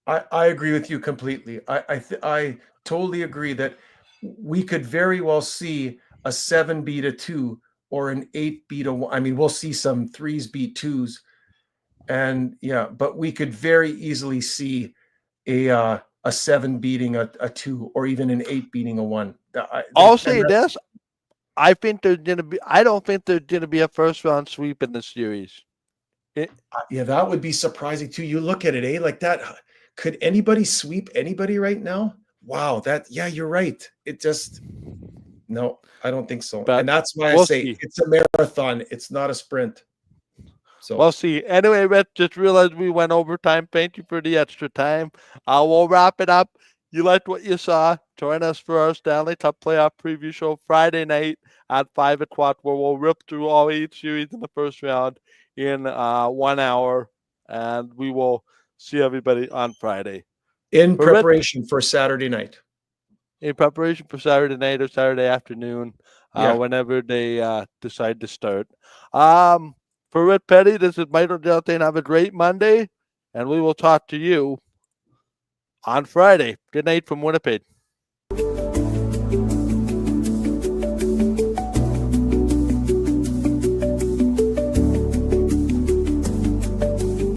I agree with you completely. I totally agree that we could very well see a 7 beat a 2 or an 8 beat a 1. I mean, we'll see some 3s beat 2s, and yeah, but we could very easily see a 7 beating a 2 or even an 8 beating a 1. I'll say this. I think there's gonna be. I don't think there's gonna be a first round sweep in the series. Yeah, that would be surprising too. You look at it, like that. Could anybody sweep anybody right now? Wow, yeah, you're right. It just no, I don't think so. But and that's why we'll I say see. it's a marathon. It's not a sprint. So We'll see. Anyway, Rich, just realized we went overtime. Thank you for the extra time. We'll wrap it up. You liked what you saw? Join us for our Stanley Cup playoff preview show Friday night at 5 o'clock, where we'll rip through all 8 series in the first round in 1 hour, and we will see everybody on Friday. in preparation for Saturday night. In preparation for Saturday night or Saturday afternoon, Yeah. whenever they decide to start. For Rick Petty, this is Michael Geltain. Have a great Monday, and we will talk to you on Friday. Good night from Winnipeg.